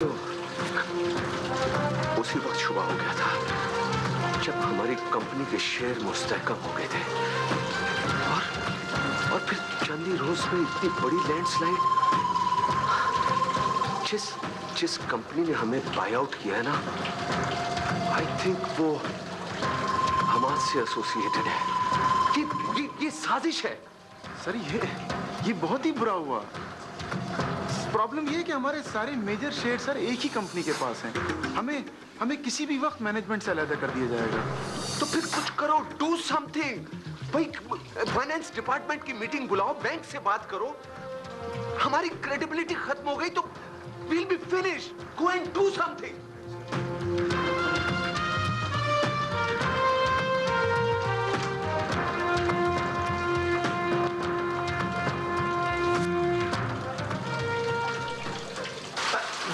उसी वक्त शुरू हो गया था जब हमारी कंपनी के शेयर मुस्तहकम हो गए थे और फिर चंद ही रोज में इतनी बड़ी लैंडस्लाइड। जिस कंपनी ने हमें बाय आउट किया है ना, आई थिंक वो हमारे से एसोसिएटेड है। ये साजिश है। सर ये बहुत ही बुरा हुआ। प्रॉब्लम ये है कि हमारे सारे मेजर शेयर सर एक ही कंपनी के पास हैं। हमें किसी भी वक्त मैनेजमेंट से अलग कर दिया जाएगा। तो फिर कुछ करो, डू समथिंग। भाई फाइनेंस डिपार्टमेंट की मीटिंग बुलाओ, बैंक से बात करो। हमारी क्रेडिबिलिटी खत्म हो गई तो we'll be finished. Go and do something.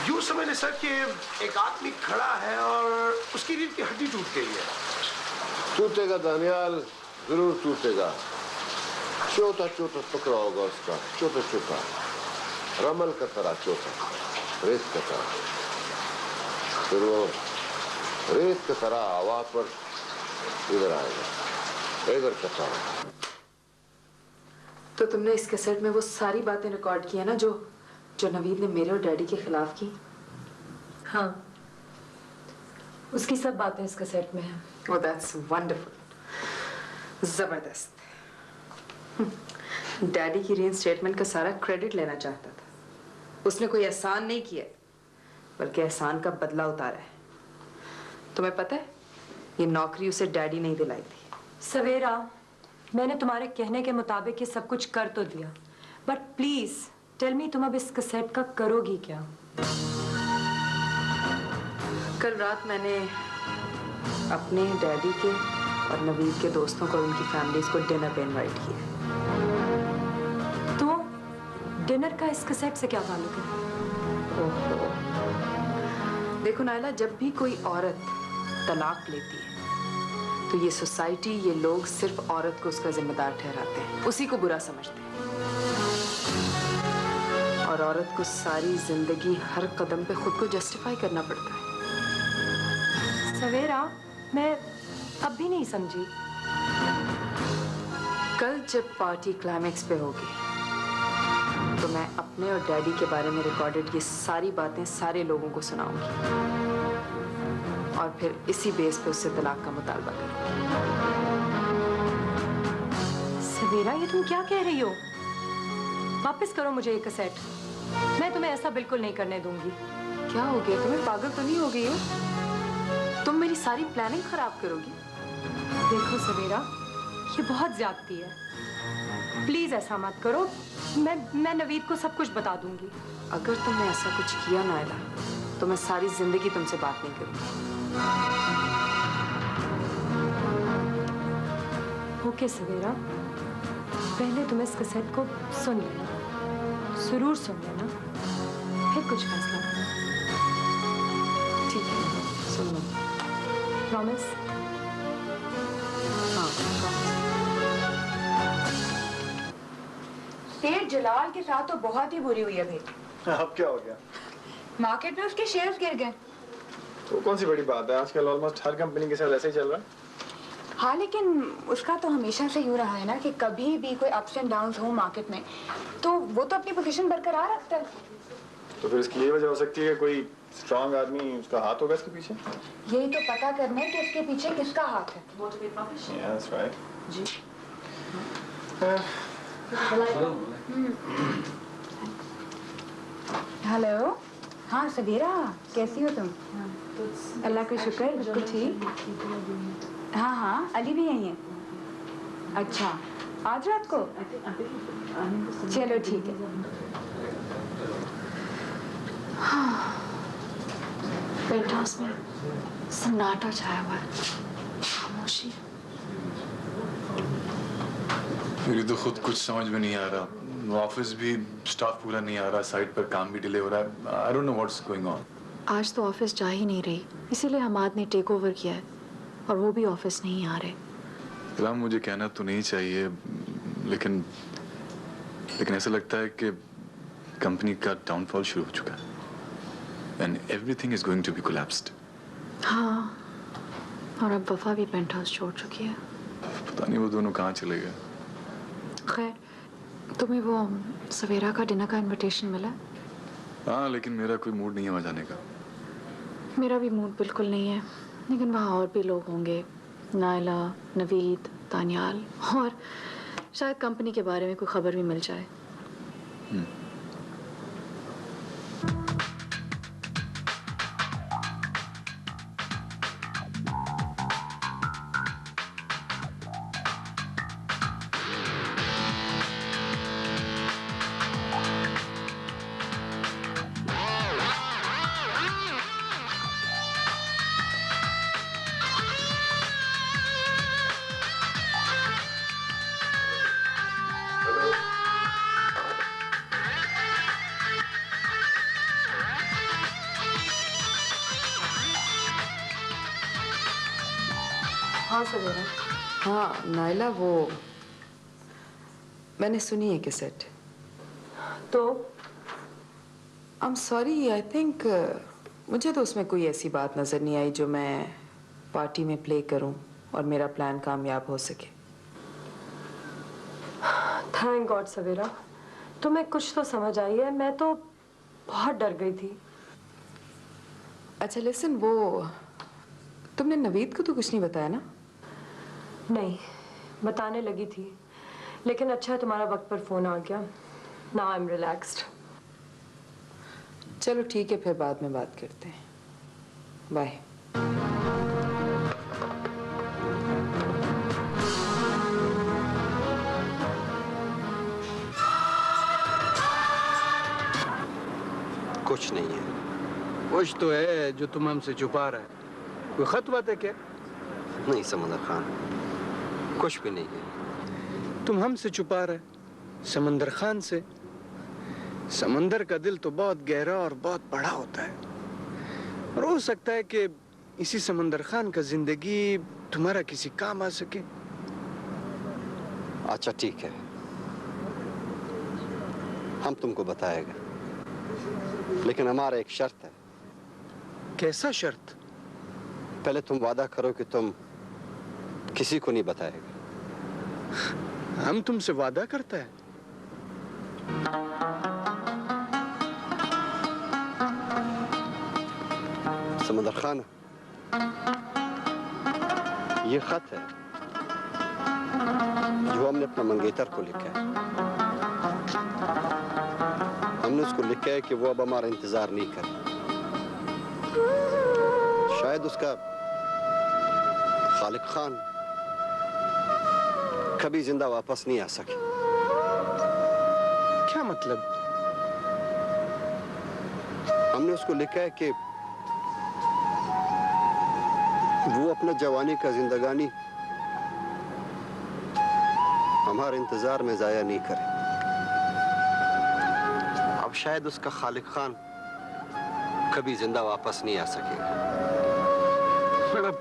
यूं समझ सर कि एक आदमी खड़ा है और उसकी रीढ़ की हड्डी टूट गई है। टूटेगा दानियाल, जरूर टूटेगा। छोटा छोटा टुकड़ा होगा उसका, छोटा छोटा, रमल का तरह छोटा, रेत का तरह। फिर वो रेत की तरह हवा पर इधर आएगा, इधर का तरह। तो तुमने इस कैसेट में वो सारी बातें रिकॉर्ड की है ना जो नवीद ने मेरे और डैडी के खिलाफ की? हाँ, उसकी सब बातें इस कैसेट में हैं। Oh, that's wonderful. जबरदस्त। डैडी की रीइंस्टेटमेंट का सारा क्रेडिट लेना चाहता था। उसने कोई एहसान नहीं किया, बल्कि एहसान का बदला उतारा है। तुम्हें पता है, ये नौकरी उसे डैडी नहीं दिलाई थी। सवेरा, मैंने तुम्हारे कहने के मुताबिक ये सब कुछ कर तो दिया, बट प्लीज टेल मी, तुम अब इस कैसेट का करोगी क्या? कल रात मैंने अपने डैडी के और नवीद के दोस्तों को और उनकी फैमिलीज को डिनर पे इनवाइट किया। तो डिनर का इस कैसेट से क्या ताल्लुक है? ओहो, देखो नायला, जब भी कोई औरत तलाक लेती है तो ये सोसाइटी, ये लोग सिर्फ औरत को उसका जिम्मेदार ठहराते हैं, उसी को बुरा समझते हैं। और औरत को सारी जिंदगी हर कदम पे खुद को जस्टिफाई करना पड़ता है। सवेरा, मैं अब भी नहीं समझी। कल जब पार्टी क्लाइमेक्स पे होगी तो मैं अपने और डैडी के बारे में रिकॉर्डेड ये सारी बातें सारे लोगों को सुनाऊंगी और फिर इसी बेस पे उससे तलाक का मुतालबा करूंगी। सवेरा, ये तुम क्या कह रही हो? वापस करो मुझे ये कैसेट। मैं तुम्हें ऐसा बिल्कुल नहीं करने दूंगी। क्या हो गया तुम्हें? पागल तो नहीं हो गई हो? तुम मेरी सारी प्लानिंग खराब करोगी। देखो सवेरा, ये बहुत ज्यादती है। प्लीज ऐसा मत करो। मैं नवीद को सब कुछ बता दूंगी। अगर तुमने ऐसा कुछ किया नायला तो मैं सारी जिंदगी तुमसे बात नहीं करूंगी। ओके सवेरा, पहले तुम इस कैसेट को सुन लेना, जरूर सुन लेना, फिर कुछ फैसला करना। ठीक है, सुन लो। प्रॉमिस? हाँ, सेठ जलाल के साथ तो बहुत ही बुरी हुई है भाई। अब क्या हो गया? मार्केट में उसके शेयर्स गिर गए। तो कौन सी बड़ी बात है, आजकल ऑलमोस्ट हर कंपनी के साथ ऐसे ही चल रहा है। हाँ, लेकिन उसका तो हमेशा से यूं रहा है ना कि कभी भी कोई अप्स एंड डाउन्स हो मार्केट में तो वो तो अपनी पोजीशन बरकरार रखता है। तो फिर इसकी ये वजह हो सकती है कोई स्ट्रांग आदमी उसका हाथ होगा इसके पीछे। यही तो पता करना है कि इसके पीछे किसका हाथ है। Yes, right. जी। हेलो, हाँ सवेरा, कैसी हो तुम? अल्लाह का शुक्र, बिल्कुल ठीक। हाँ हाँ, अली भी यही है। अच्छा, आज रात को? चलो ठीक है। पेंट हाउस में सन्नाटा छाया हुआ है, खामोशी। मेरी तो खुद कुछ समझ में नहीं आ रहा। ऑफिस भी स्टाफ पूरा नहीं आ रहा, साइट पर काम भी डिले हो रहा है। I don't know what's going on. आज तो ऑफिस जा ही नहीं रही, इसीलिए हमाद ने टेक ओवर किया है और वो भी ऑफिस नहीं आ रहे। इलाम, मुझे कहना तो नहीं चाहिए, लेकिन ऐसा लगता है कि कंपनी का डाउनफॉल शुरू हो चुका है। and everything is going to be collapsed. हाँ, और अब वफा भी पेंट हाउस छोड़ चुकी है। पता नहीं वो दोनों कहाँ चले गए। खैर, तुम्हें वो सवेरा का डिनर का इनविटेशन मिला? हाँ, लेकिन मेरा कोई मूड नहीं है वहाँ जाने का। मेरा भी मूड बिल्कुल नहीं है, लेकिन वहाँ और भी लोग होंगे, नायला, नवीद, तानियाल, और शायद कंपनी के बारे में कोई खबर भी मिल जाए। हाँ सवेरा। हाँ नायला, वो मैंने सुनी है कैसेट। तो I am sorry, I think मुझे तो उसमें कोई ऐसी बात नजर नहीं आई जो मैं पार्टी में प्ले करूं और मेरा प्लान कामयाब हो सके। थैंक गॉड सवेरा, तुम्हें कुछ तो समझ आई है। मैं तो बहुत डर गई थी। अच्छा लिसन, वो तुमने नवीद को तो कुछ नहीं बताया ना? नहीं, बताने लगी थी, लेकिन अच्छा है तुम्हारा वक्त पर फोन आ गया। Now I am relaxed. चलो ठीक है, फिर बाद में बात करते हैं। बाय। कुछ नहीं है। कुछ तो है जो तुम हमसे छुपा रहा है। कोई खत बात है क्या? नहीं समंदर खान, कुछ भी नहीं है। तुम हमसे छुपा रहे समंदर खान से। समंदर का दिल तो बहुत गहरा और बहुत बड़ा होता है, और हो सकता है कि इसी समंदर खान का जिंदगी तुम्हारा किसी काम आ सके। अच्छा ठीक है, हम तुमको बताएगा, लेकिन हमारा एक शर्त है। कैसा शर्त? पहले तुम वादा करो कि तुम किसी को नहीं बताएगा। हम तुमसे वादा करता है? समंदर खान, ये खत है जो हमने अपना मंगेतर को लिखा है। हमने उसको लिखा है कि वो अब हमारा इंतजार नहीं करे। शायद उसका खालिक खान कभी जिंदा वापस नहीं आ सके। क्या मतलब? हमने उसको लिखा है कि वो अपना जवानी का जिंदगानी हमारे इंतजार में जाया नहीं करे। अब शायद उसका खालिक खान कभी जिंदा वापस नहीं आ सकेगा। मतलब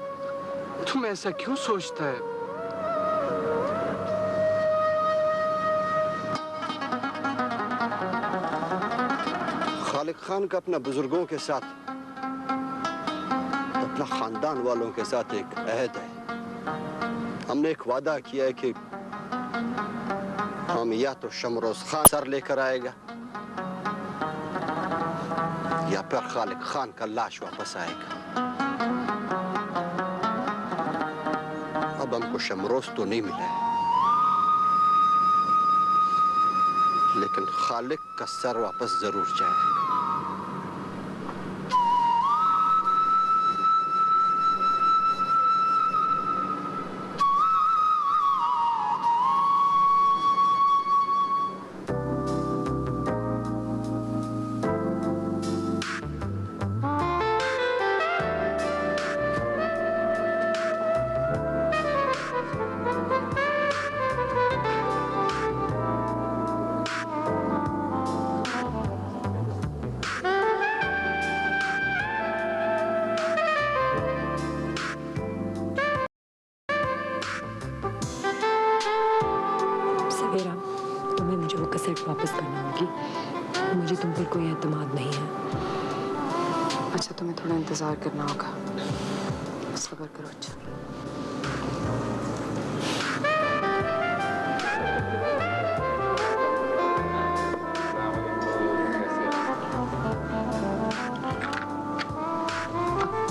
तुम ऐसा क्यों सोचता है? खालिक खान का अपना बुजुर्गों के साथ, अपना खानदान वालों के साथ एक अहद है। हमने एक वादा किया है कि हम या तो शमरोज खान सर लेकर आएगा या फिर खालिक खान का लाश वापस आएगा। अब हमको शमरोज तो नहीं मिला है, लेकिन खालिक का सर वापस जरूर जाएगा। सवेरा, तुम्हें मुझे वो कैसेट वापस करना होगी। मुझे तुम पर कोई एतमाद नहीं है। अच्छा, तुम्हें थोड़ा इंतजार करना होगा, सब्र करो। अच्छा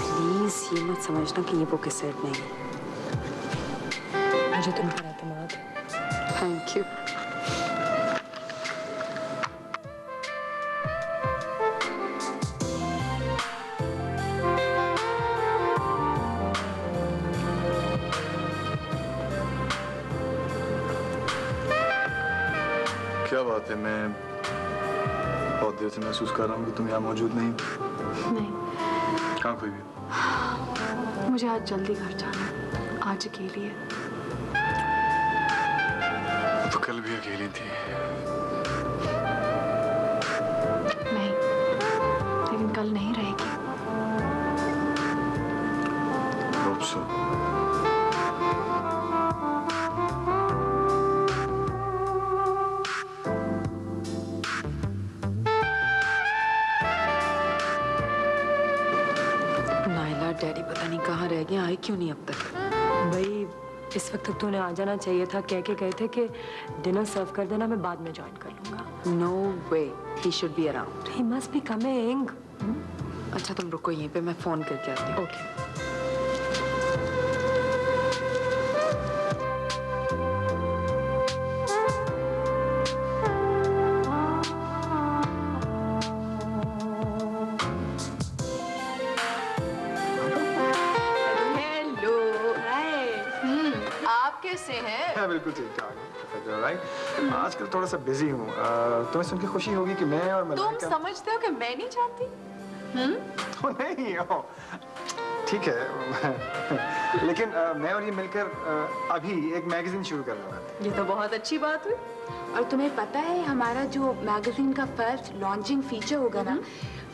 प्लीज ये मत समझना कि ये बुक सेट नहीं है। मुझे तुम पर एतमाद है। Thank you. क्या बात है, मैं बहुत देर से महसूस कर रहा हूँ कि तुम यहाँ मौजूद नहीं। कहाँ खोई भी? मुझे आज जल्दी घर जाना है, आज अकेली है। तो कल भी अकेली थी। नहीं, लेकिन कल नहीं रहेगी। Hope so. डैडी पता नहीं कहाँ रह गए, आए क्यों नहीं अब तक? भाई इस वक्त तक तूने आ जाना चाहिए था, कह के गए थे कि डिनर सर्व कर देना, मैं बाद में ज्वाइन कर लूंगा। No way, he should be around. He must be coming. अच्छा तुम रुको यहीं पे, मैं फोन करके आती हूँ। ओके। कैसे हैं? हाँ, बिल्कुल ठीक ठाक। आजकल थोड़ा सा बिजी हूँ। तुम्हें सुन के खुशी होगी कि मैं और तुम समझते हो कि मैं नहीं जानती? तो नहीं हो, ठीक है। लेकिन मैं और ये मिलकर अभी एक मैगजीन शुरू कर रहा हूँ। ये तो बहुत अच्छी बात हुई। और तुम्हें पता है हमारा जो मैगजीन का फर्स्ट लॉन्चिंग फीचर होगा ना,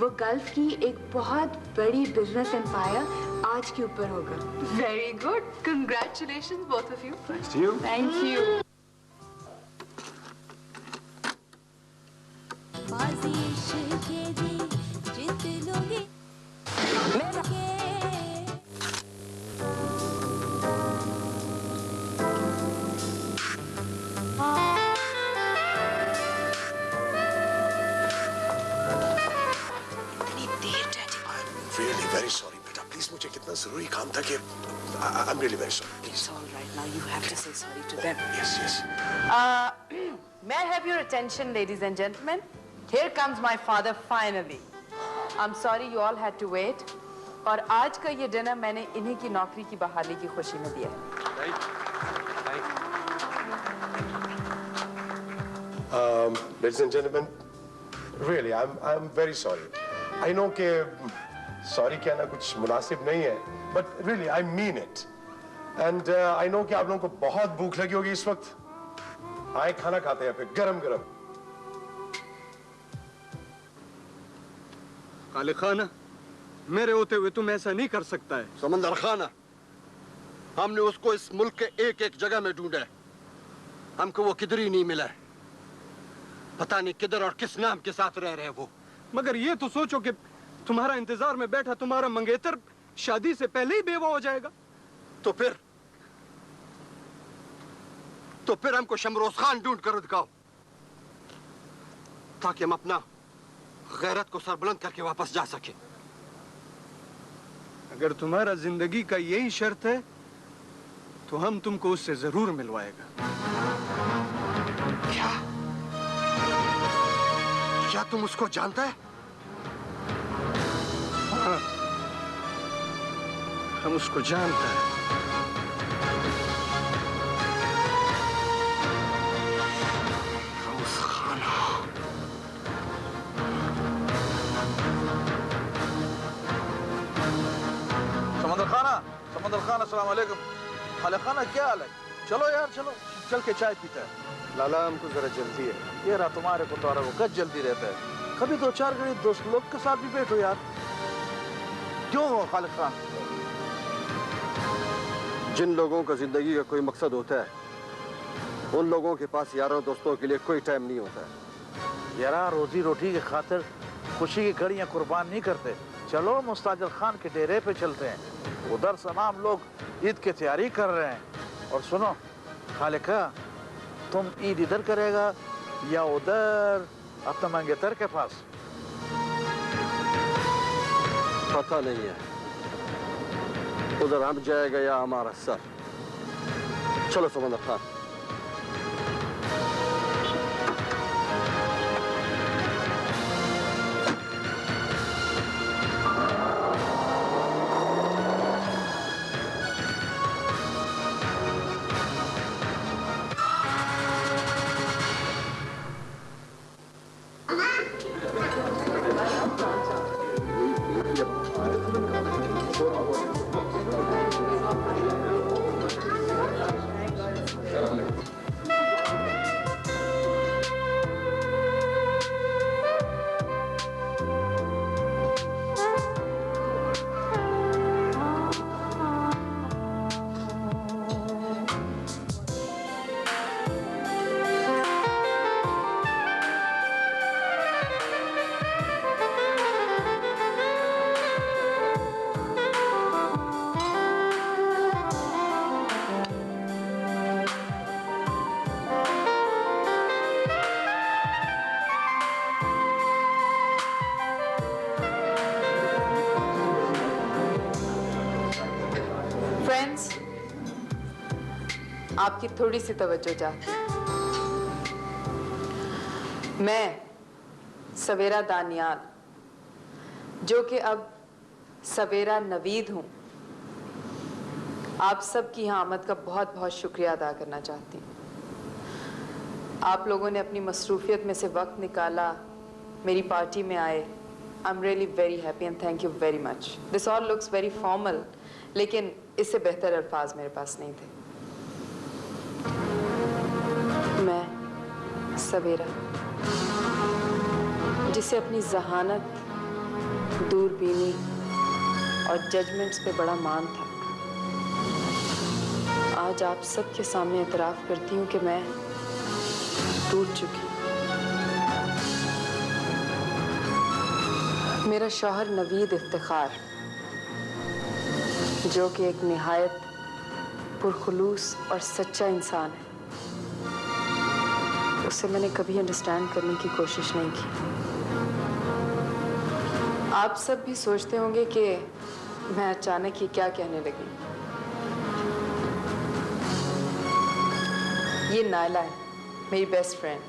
वो गल्फ की एक बहुत बड़ी बिजनेस एम्पायर आज के ऊपर होगा। Very good, congratulations both of you. Thanks to you. Thank you. Very sorry, बेटा, प्लीज मुझे कितना जरूरी काम था कि I'm really very sorry. Please. It's all right. Now you have to say sorry to them. Yes, yes. May I have your attention, ladies and gentlemen? Here comes my father finally. I'm sorry you all had to wait. और आज का ये dinner मैंने इन्हीं की नौकरी की बहाली की खुशी में दिया है। Ladies and gentlemen, really, I'm very sorry. I know कि सॉरी कहना कुछ मुनासिब नहीं है, but really I mean it. And I know कि आप लोगों को बहुत भूख लगी होगी इस वक्त। आए खाना खाते हैं फिर गरम गरम। काले खाना, मेरे होते हुए तुम ऐसा नहीं कर सकता है। समंदर खाना, हमने उसको इस मुल्क के एक एक जगह में ढूंढा है, हमको वो किधर ही नहीं मिला है। पता नहीं किधर और किस नाम के साथ रह रहे हैं वो। मगर ये तो सोचो कि तुम्हारा इंतजार में बैठा तुम्हारा मंगेतर शादी से पहले ही बेवा हो जाएगा। तो फिर हमको शमरोज खान ढूंढ कर दिखाओ, ताकि हम अपना गैरत को सरबुलंद करके वापस जा सके। अगर तुम्हारा जिंदगी का यही शर्त है तो हम तुमको उससे जरूर मिलवाएगा। क्या तुम उसको जानता है? हाँ, हम उसको जानते हैं। समंदर खान, अस्सलाम वालेकुम। खाले खाना, क्या हाल है? चलो यार, चलो चल के चाय पीते हैं। लाला, हमको जरा जल्दी है। ये रहा तुम्हारे को तो वो कद जल्दी रहता है। कभी दो चार घड़ी दोस्त लोग के साथ भी बैठो यार। क्यों हो खालिद खान? जिन लोगों का जिंदगी का कोई मकसद होता है, उन लोगों के पास यारों दोस्तों के लिए कोई टाइम नहीं होता है। यार रोजी रोटी की खातिर खुशी की घड़ियां कुर्बान नहीं करते। चलो मुस्ताजिर खान के डेरे पे चलते हैं। उधर सनाम लोग ईद की तैयारी कर रहे हैं। और सुनो खालिका, तुम ईद इधर करेगा या उधर अपने मंगेतर के पास? पता नहीं है, उधर हम जाएगा या हमारा सर। चलो समंदर खान। आपकी थोड़ी सी तवज्जो चाहती हूँ। मैं सवेरा दानियाल, जो कि अब सवेरा नवीद हूँ, आप सब की यहाँ आमद का बहुत बहुत शुक्रिया अदा करना चाहती हूँ। आप लोगों ने अपनी मसरूफियत में से वक्त निकाला, मेरी पार्टी में आए। I am really very happy and thank you very much. This all looks very formal, लेकिन इससे बेहतर अल्फाज मेरे पास नहीं थे। मैं सवेरा, जिसे अपनी जहानत, दूरबीनी और जजमेंट्स पे बड़ा मान था, आज आप सबके सामने एतराफ़ करती हूँ कि मैं टूट चुकी। मेरा शौहर नवीद इफ्तिखार, जो कि एक निहायत पुरखुलूस और सच्चा इंसान है, उसे मैंने कभी अंडरस्टैंड करने की कोशिश नहीं की। आप सब भी सोचते होंगे कि मैं अचानक ही क्या कहने लगी। ये नायला है, मेरी बेस्ट फ्रेंड।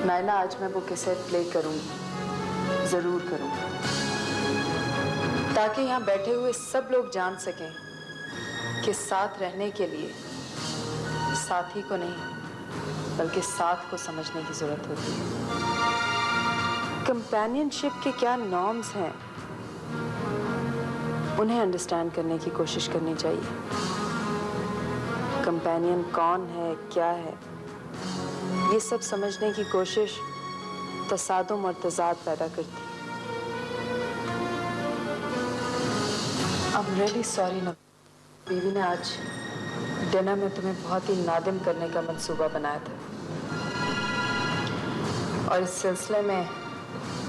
नायला, आज मैं वो कैसेट प्ले करूंगी, जरूर करूंगी, ताकि यहाँ बैठे हुए सब लोग जान सकें कि साथ रहने के लिए साथी को नहीं बल्कि साथ को समझने की जरूरत होती है। कंपेनियनशिप के क्या नॉर्म्स हैं, उन्हें अंडरस्टैंड करने की कोशिश करनी चाहिए। कंपेनियन कौन है, क्या है, ये सब समझने की कोशिश तसादुम और तजाद पैदा करती है। I'm really sorry ना, बीवी ने आज डिनर में तुम्हें बहुत ही नादिम करने का मंसूबा बनाया था, और इस सिलसिले में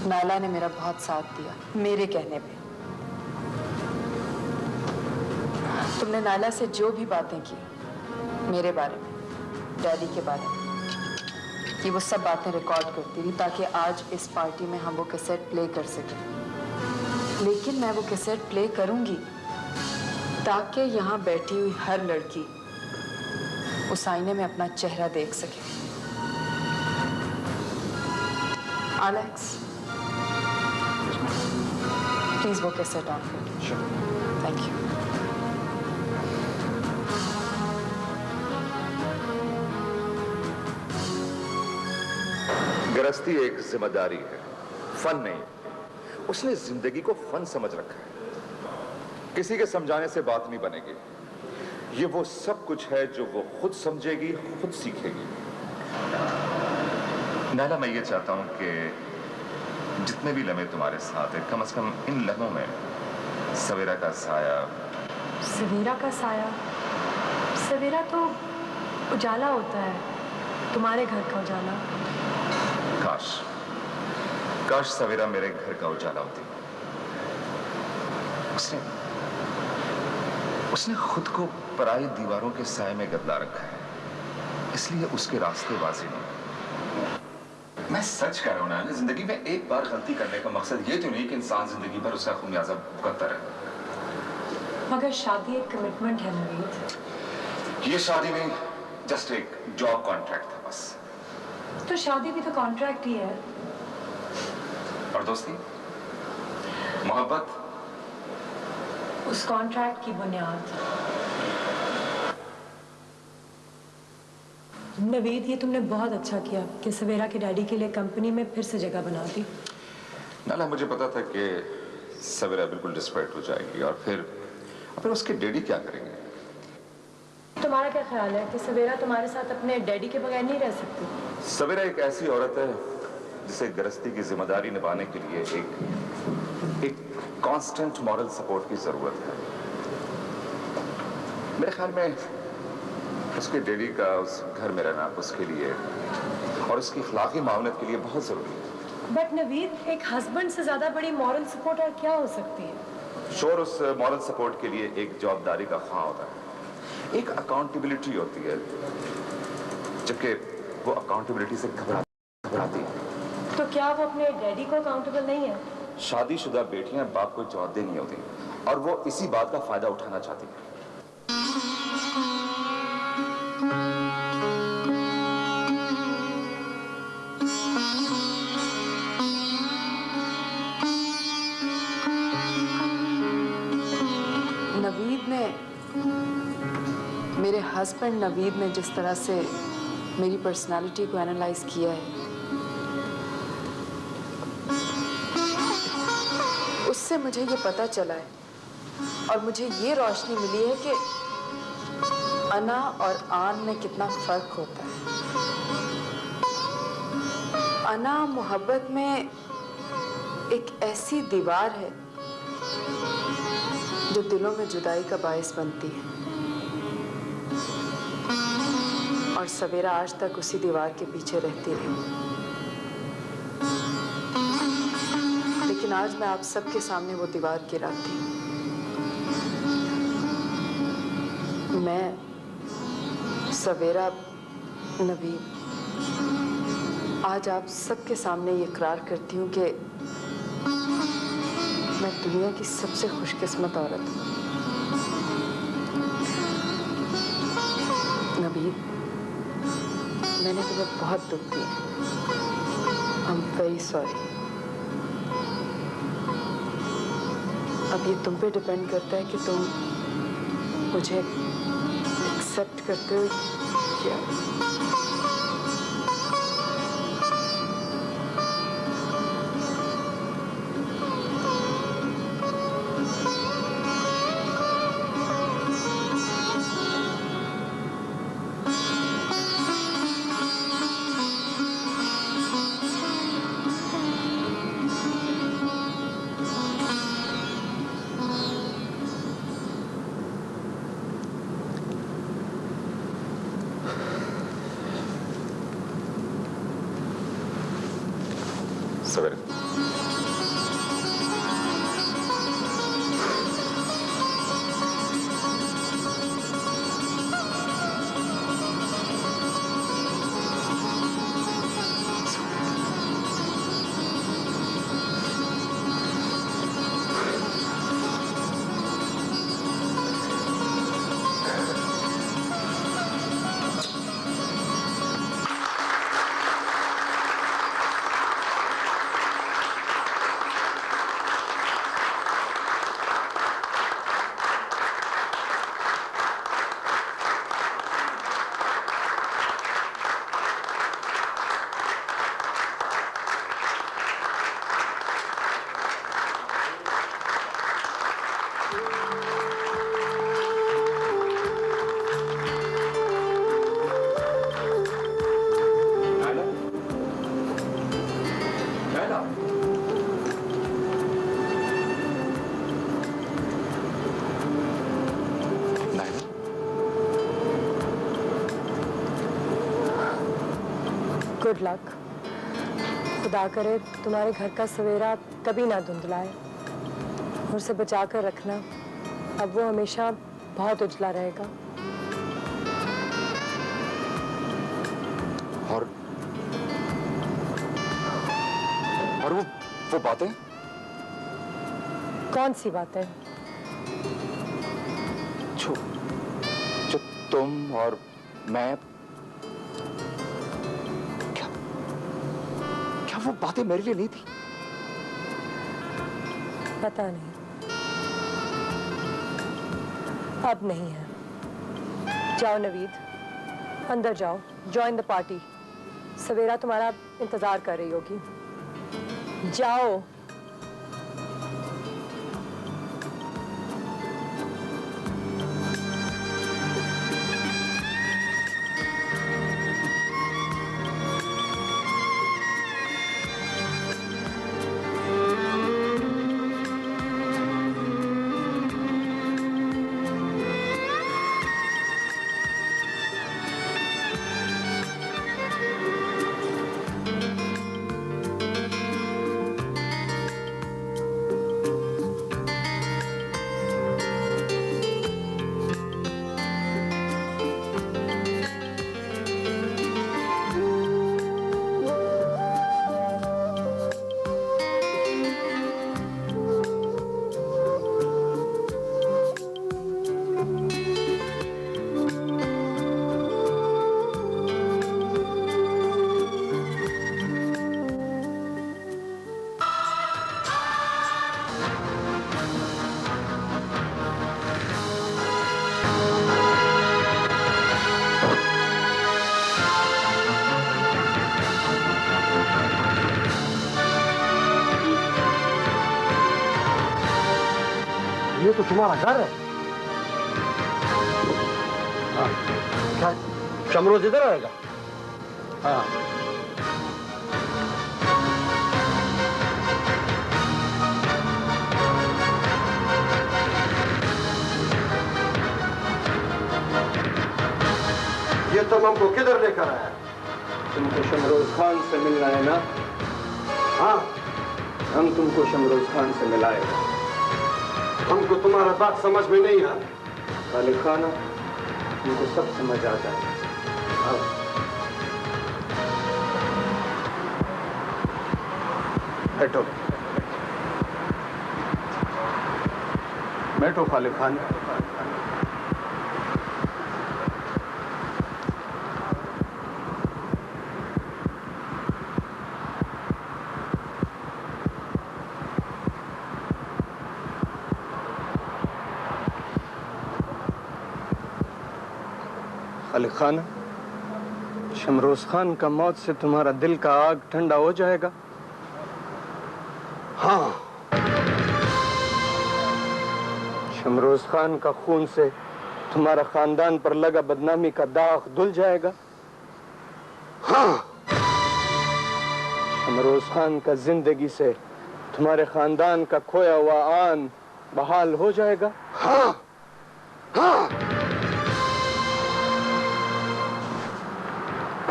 नायला ने मेरा बहुत साथ दिया, मेरे कहने पे। तुमने नायला से जो भी बातें की मेरे बारे में, डैडी के बारे में, कि वो सब बातें रिकॉर्ड करती थी ताकि आज इस पार्टी में हम वो कैसेट प्ले कर सकें। लेकिन मैं वो कैसेट प्ले करूंगी ताकि यहाँ बैठी हुई हर लड़की उस आईने में अपना चेहरा देख सके। एलेक्स, प्लीज वो कैसेट ऑन कर। Thank you. गृहस्थी एक जिम्मेदारी है, फन नहीं। उसने जिंदगी को फन समझ रखा है। किसी के समझाने से बात नहीं बनेगी। ये वो सब कुछ है जो वो खुद समझेगी, खुद सीखेगी। नायला, मैं ये चाहता हूं कि जितने भी लम्हे तुम्हारे साथ है, कम से कम इन लम्हों में सवेरा का साया। सवेरा का साया? सवेरा तो उजाला होता है, तुम्हारे घर का उजाला। काश सवेरा मेरे घर का उजाला होती। उसने खुद को पराई दीवारों के साए में गदला रखा है, इसलिए उसके रास्ते वाज़ेह नहीं। मैं सच कह रहा हूं ना, जिंदगी में एक बार गलती करने का मकसद ये तो नहीं कि इंसान जिंदगी भर उसका खुमियाजा भुगतता रहे। मगर शादी एक कमिटमेंट है नवीद। ये शादी में जस्ट एक जॉब कॉन्ट्रैक्ट था बस। तो शादी भी तो कॉन्ट्रैक्ट ही है। और दोस्ती, मोहब्बत उस कॉन्ट्रैक्ट की बुनियाद। नवीद, ये तुमने बहुत अच्छा किया कि सवेरा के डैडी के लिए कंपनी में फिर से जगह बना दी। नाला, मुझे पता था कि सवेरा बिल्कुल डिस्पैट हो जाएगी और फिर उसके डैडी क्या करेंगे। तुम्हारा क्या ख्याल है कि सवेरा तुम्हारे साथ अपने डैडी के बगैर नहीं रह सकती? सवेरा एक ऐसी औरत है जिसे गृहस्थी की जिम्मेदारी निभाने के लिए एक कांस्टेंट मॉरल सपोर्ट की जरूरत है। मेरे ख्याल में उसके डैडी का उस घर में रहना उसके लिए और उसकी अखलाकी मामलत के लिए बहुत जरूरी है। बट नवीद, एक हस्बैंड से ज्यादा बड़ी मॉरल सपोर्ट और क्या हो सकती है? श्योर, उस मॉरल सपोर्ट के लिए एक जवाबदारी का ख्वाह होता है, एक अकाउंटेबिलिटी होती है, जबकि वो अकाउंटेबिलिटी से घबराती है। तो क्या वो अपने डैडी को अकाउंटेबल नहीं है? शादीशुदा बेटियां बाप को जवाब दे नहीं होती और वो इसी बात का फायदा उठाना चाहती है। मेरे हस्बैंड नवीद ने जिस तरह से मेरी पर्सनालिटी को एनालाइज किया है, उससे मुझे ये पता चला है और मुझे ये रोशनी मिली है कि अना और आन में कितना फर्क होता है। अना मोहब्बत में एक ऐसी दीवार है जो दिलों में जुदाई का बायस बनती है, और सवेरा आज तक उसी दीवार के पीछे रहती रही। लेकिन आज मैं आप सबके सामने वो दीवार गिराती हूँ। मैं सवेरा नवीद आज आप सबके सामने ये इकरार करती हूँ कि मैं दुनिया की सबसे खुशकिस्मत औरत हूँ। नवीद, मैंने तुम्हें बहुत दुख दिया। I am very sorry. अब ये तुम पे डिपेंड करता है कि तुम मुझे एक्सेप्ट करते हो क्या। सवेरा, गुड लक। खुदा करे तुम्हारे घर का सवेरा कभी ना धुंधलाए और उसे बचा कर रखना। अब वो हमेशा बहुत उजला रहेगा। और वो बातें? कौन सी बातें? जो तुम और मैं, क्या वो बातें मेरे लिए नहीं थी? पता नहीं, अब नहीं है। जाओ नवीद, अंदर जाओ, जॉइन द पार्टी। सवेरा तुम्हारा इंतजार कर रही होगी। जाओ। ये तो तुम्हारा घर है। हाँ, क्या शमरोज इधर आएगा? हाँ। ये तुम हमको किधर लेकर आया? तुमको शमरोज खान से मिलना है ना? हाँ, हम तुमको शमरोज खान से मिलाएंगे। हमको तुम्हारा बात समझ में नहीं आ रहा। खालिद खान, तुमको सब समझ आ जाएगा। बैठो बैठो खालिद खान। खालिद खान, शमरोज खान का मौत से तुम्हारा दिल का आग ठंडा हो जाएगा? हाँ। शमरोज खान का खून से तुम्हारा खानदान पर लगा बदनामी का दाग धुल जाएगा? हाँ। शमरोज खान का जिंदगी से तुम्हारे खानदान का खोया हुआ आन बहाल हो जाएगा? हाँ। हाँ।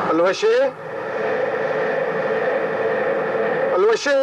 अलवशी, अलवशी,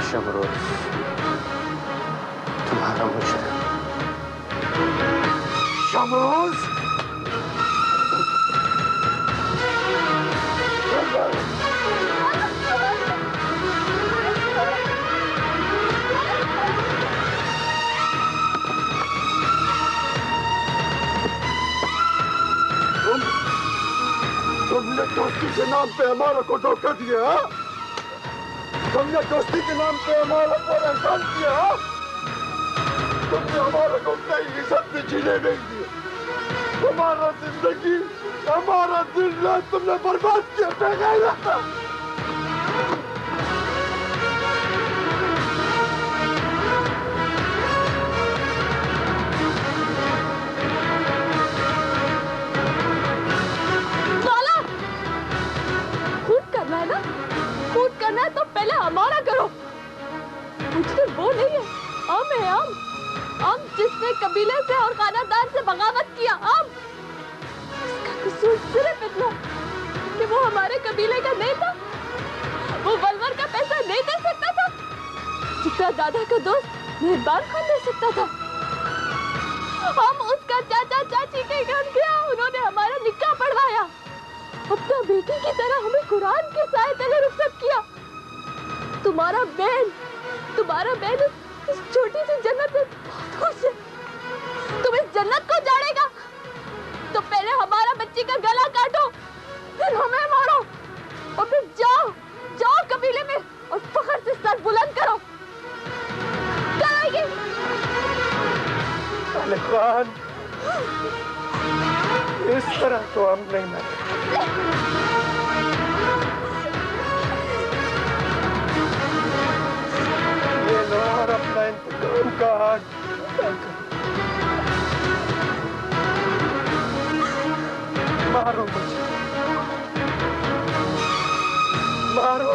शमरोज तुम्हारा मुजरिम। शमरोज, के नाम पे हमारा को धोखा दिया, तुमने दोस्ती के नाम पे हमारा को एहसान किया, तुमने हमारा को कई इज्जत से जीने नहीं दिया, हमारा जिंदगी, हमारा दिन रात तुमने बर्बाद किया। बेगैरत करना है तो पहले हमारा करो। मुझे वो नहीं है, हम है हम जिसने कबीले से और खानदान से बगावत किया। हम उसका कसूर सिर्फ इतना कि वो हमारे कबीले का नहीं था, वो वलवर का पैसा नहीं दे सकता था जितना दादा का दोस्त मेहरबान खान दे सकता था। हम उसका चाचा चाची के घर गया, उन्होंने हमारा निकाह पढ़वाया, अपना बेटी की तरह हमें कुरान के साए तले रुखसत किया। तुम्हारा बहन इस छोटी सी जन्नत में बहुत खुश है। तुम इस जन्नत को जानेगा तो पहले हमारा बच्ची का गला काटो, फिर हमें मारो, और फिर जाओ कबीले में और फख्र से सर बुलंद करो। करोगे? अली खान, इस तरह तो हम नहीं मानेंगे। और अपना इंतकाम का हाथ मारो मुझे, मारो।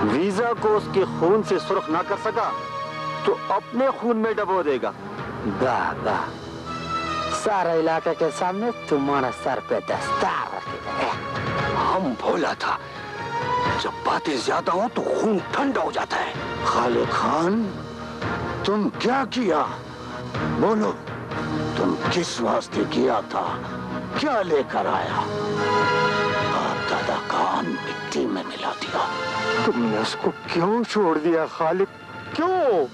वीजा को उसके खून से सुर्ख ना कर सका तो अपने खून में डबो देगा। दादा, सारा इलाके के सामने तुम्हारा सर पे दस्तार रखेगा। हम भोला था, जब बातें ज्यादा हो तो खून ठंडा हो जाता है। खालिद खान, तुम क्या किया? बोलो, तुम किस वास्ते किया था? क्या लेकर आया? आप दादा खान मिट्टी में मिला दिया। तुमने उसको क्यों छोड़ दिया खालिद? क्यों?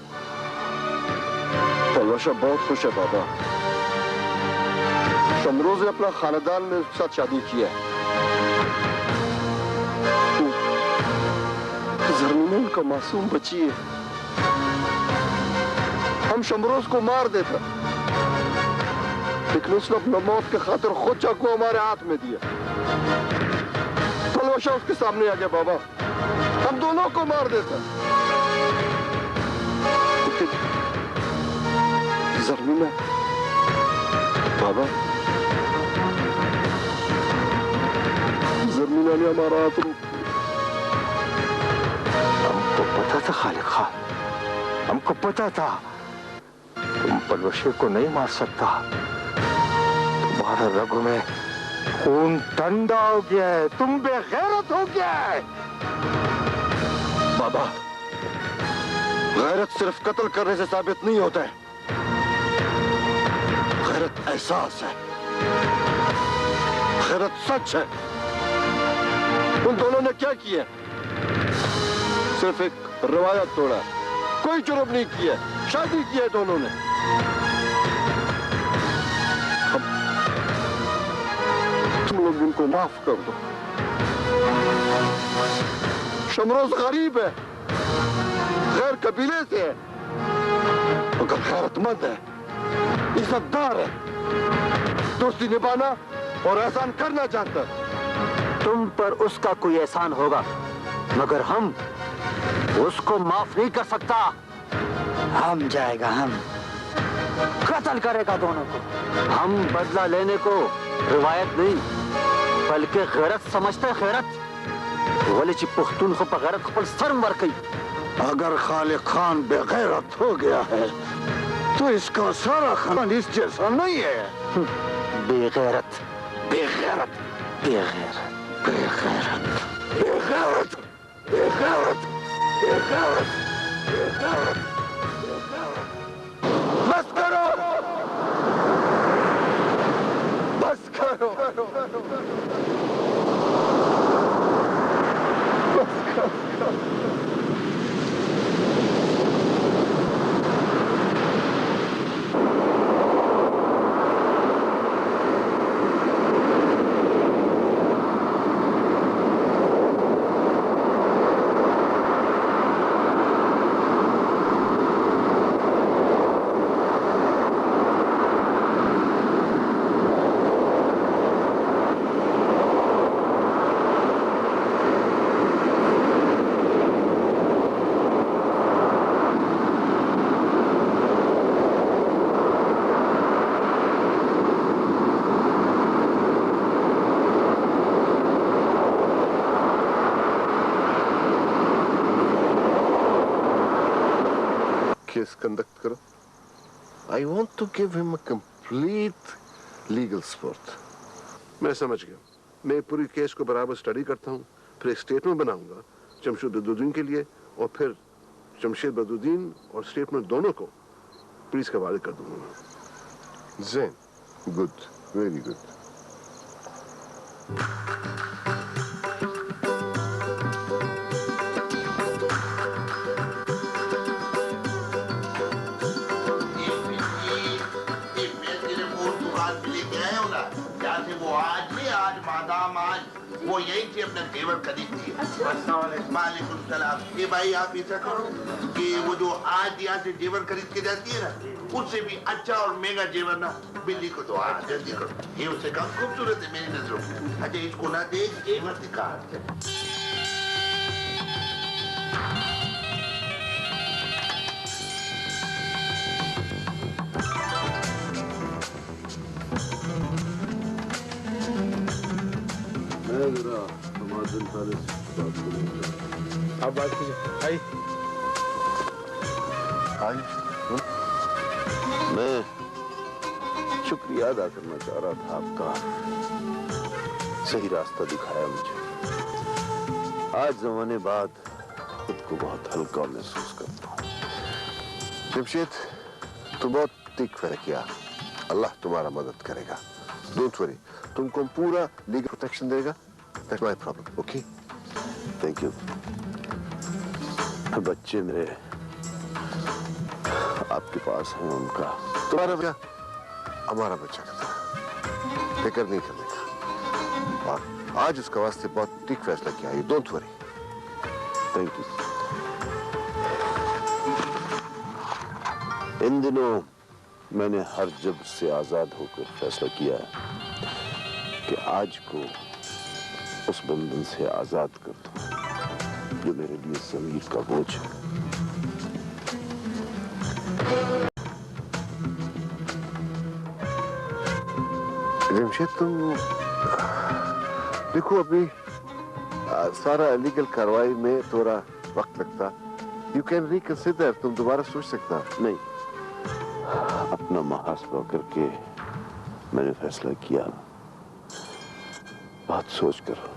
पलवशा बहुत खुश है बाबा। शमरोज ने अपना खानदान में उसके साथ शादी की है। जमीन उनका मासूम बची है। हम शमरोज को मार देता, लेकिन उसने अपना मौत के खातिर खुद चाकू हमारे हाथ में दिया। पलवशा उसके सामने आ गया बाबा, हम दोनों को मार देता। लेकिन जमीना बाबा, जमीना ने हमारा हाथ रोक दिया। हमको पता था खालिद खान, हमको पता था तुम पलवशे को नहीं मार सकता। तुम्हारे रगों में खून ठंडा हो गया है, तुम बेगैरत हो गया है। बाबा, गैरत सिर्फ कत्ल करने से साबित नहीं होता है। गैरत एहसास है, गैरत सच है। उन दोनों ने क्या किया? सिर्फ एक रवायत तोड़ा, कोई जुर्म नहीं किया, शादी की है दोनों ने। तुम लोग इनको माफ कर दो। शमरोज गरीब है, गैर कबीले से है, मगर गैरतमंद है, इज्जतदार है, दोस्ती निभाना और एहसान करना चाहता है। तुम पर उसका कोई एहसान होगा, मगर हम उसको माफ नहीं कर सकता। हम जाएगा, हम कत्ल करेगा दोनों को। हम बदला लेने को रिवायत नहीं बल्कि गैरत समझते हैं। गैरत वली ची पुख्तून को बगैरत को सर मर गई। अगर खालिद खान बेगैरत हो गया है तो इसका सारा खानदान इस जैसा नहीं है। बेगैरत, बेगैरत, बेगैरत, बेगैरत, बेगैरत, बेगैरत, बेगैरत, बेगैरत। बस करो, बस करो, बस करो। केस कंडक्ट करो। I want to give him a complete legal support. मैं समझ गया। मैं पूरी केस को बराबर स्टडी करता हूँ, फिर एक स्टेटमेंट बनाऊंगा जमशेद बदरुद्दीन के लिए, और फिर जमशेद बदरुद्दीन और स्टेटमेंट दोनों को पुलिस के हवाले कर दूंगा। ज़ैन, गुड, वेरी गुड। वो यही थी अपना जेवर खरीदती है। वालेकुम सलाम। ये भाई आप ऐसा करो कि वो जो आज यहाँ से जेवर खरीद के जाती है ना, उससे भी अच्छा और महंगा जेवर ना बिल्ली को दो। हाँ जल्दी करो, ये उससे कम खूबसूरत है मेरी नजरों में। अच्छा इसको ना दे, जेवर दिखा। आप बात कीजिए। आई मैं शुक्रिया अदा करना चाह रहा था आपका, सही रास्ता दिखाया मुझे। आज जमाने बाद खुद को बहुत हल्का महसूस करता हूँ। जमशेद, तो बहुत ठीक फैसला किया। अल्लाह तुम्हारा मदद करेगा। डोंट वरी, तुमको पूरा लीगल प्रोटेक्शन देगा। That's my problem. Okay, thank you. बच्चे मेरे आपके पास है उनका। तुम्हारा बच्चा हमारा बच्चा का था, फिक्र नहीं करने का। और आज उसका वास्ते बहुत ठीक फैसला किया। You don't worry. Thank you. इन दिनों मैंने हर जब से आजाद होकर फैसला किया है कि आज को उस बंधन से आजाद कर दूं जो मेरे लिए ज़मीर का बोझ है। जमशेद, तुम देखो अभी सारा लीगल कार्रवाई में थोड़ा वक्त लगता। You can reconsider. तुम दोबारा सोच सकता। नहीं, अपना मुहासबा करके मैंने फैसला किया। बहुत सोच कर।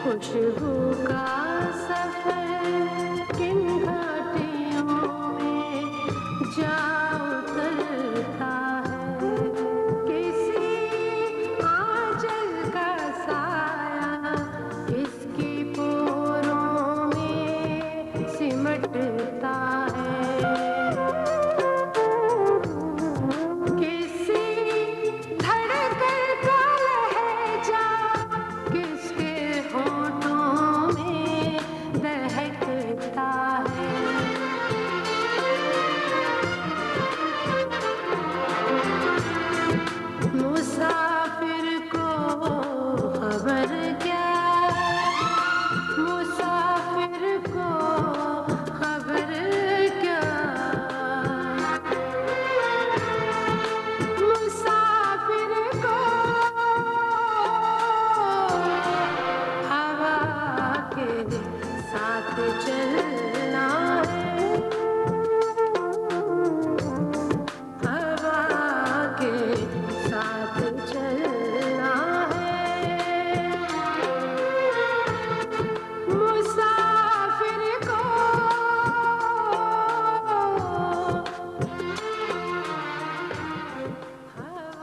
खुशबू का सफर किन घाटियों में जा उतरता है।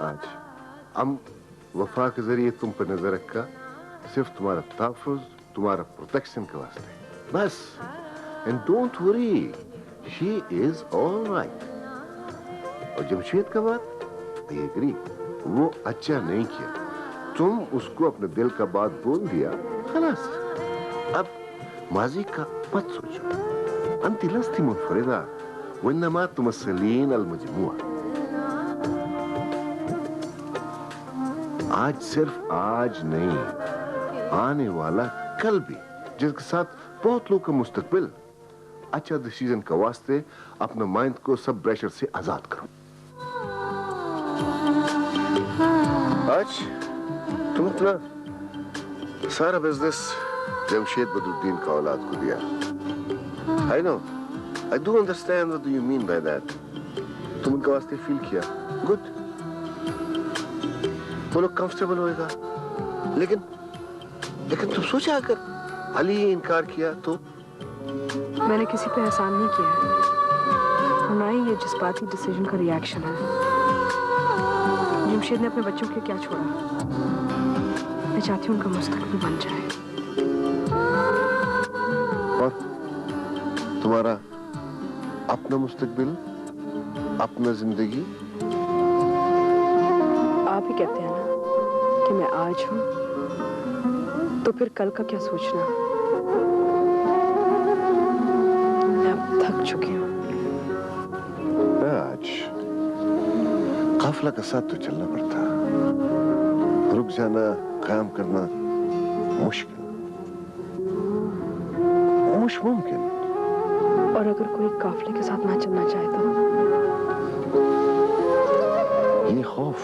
आज हम वफा के जरिए तुम पर नजर रखा, सिर्फ तुम्हारा तहफ़्फ़ुज़, तुम्हारा प्रोटेक्शन के वास्ते बस। And don't worry, he is all right. और जमशेद का बात, आई एग्री, वो अच्छा नहीं किया। तुम उसको अपने दिल का बात बोल दिया, खलास। अब माजी का मत सोचो। अंती लस्ती मुनफरिदा वन्नमा तुमस्सलीन अल मजमुआ। आज सिर्फ आज नहीं, आने वाला कल भी, जिसके साथ बहुत लोग का मुस्तकबिल, अच्छा डिसीजन का वास्ते अपने माइंड को सब प्रेशर से आजाद करो। आज तुम अपना सारा बिजनेस जमशेद बदरुद्दीन का औलाद को दिया। I know, I do understand what you mean by that. तुम उनके वास्ते फील किया, गुड, वो लोग कंफर्टेबल होएगा। लेकिन तुम सोचा अगर अली इनकार किया तो? मैंने किसी पे एहसान नहीं किया है, और ना ही ये जज्बाती डिसीजन का रिएक्शन है। जमशेद ने अपने बच्चों के क्या छोड़ा, मैं चाहती हूँ उनका मुस्तकबिल बन जाए। और तुम्हारा अपना मुस्तकबिल, अपना जिंदगी? आप ही कहते हैं ना कि मैं आज हूँ, तो फिर कल का क्या सोचना। मैं अब थक चुकी हूँ। आज काफिला का साथ तो चलना पड़ता, रुक जाना, काम करना मुश्किल, मुमकिन। और अगर कोई काफिले के साथ ना चलना चाहे तो? ये खौफ,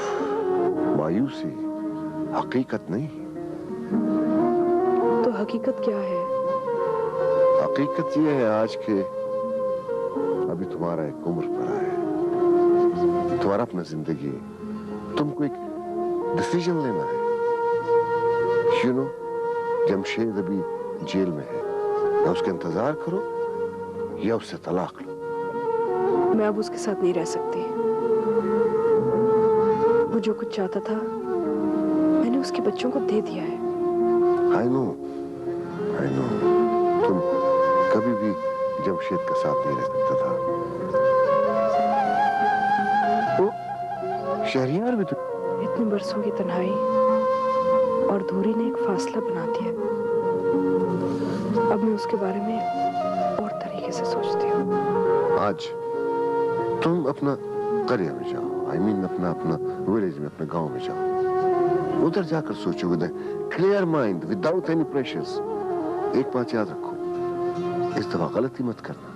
मायूसी हकीकत नहीं। तो हकीकत क्या है? हकीकत ये है आज के अभी तुम्हारा एक उम्र पड़ा है, तुम्हारा अपना जिंदगी, तुमको एक डिसीजन लेना है। यू नो, जमशेद अभी जेल में है, या उसका इंतजार करो या उससे तलाक लो। मैं अब उसके साथ नहीं रह सकती। वो जो कुछ चाहता था मैंने उसके बच्चों को दे दिया है। I know, तुम कभी भी जमशेद का साथ नहीं रह सकता था। वो शहरियार भी तो इतने बरसों की तन्हाई और दूरी ने एक फासला बना दिया। अब मैं उसके बारे में और तरीके से सोचती हूँ। आज तुम अपना करियर में जाओ, I mean अपना विलेज में, अपने गांव में जाओ, उधर जाकर सोचो with clear mind, without any pressures. एक बात याद रखो, इस दफा गलती मत करना।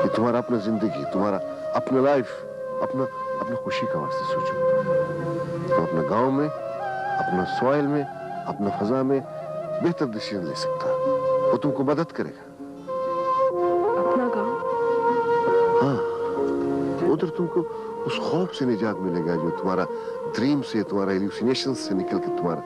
ये तुम्हारा अपना जिंदगी, तुम्हारा अपना लाइफ, अपना खुशी का वास्ते सोचो। तो अपने गांव में, अपना सॉइल में, अपना फजा में बेहतर डिसीजन ले सकता, वो तुमको मदद करेगा। अपना गांव? हाँ, उधर तुमको उस खौफ से निजात मिलेगा जो तुम्हारा ड्रीम से, तुम्हारा इल्यूसिनेशन से निकल के तुम्हारा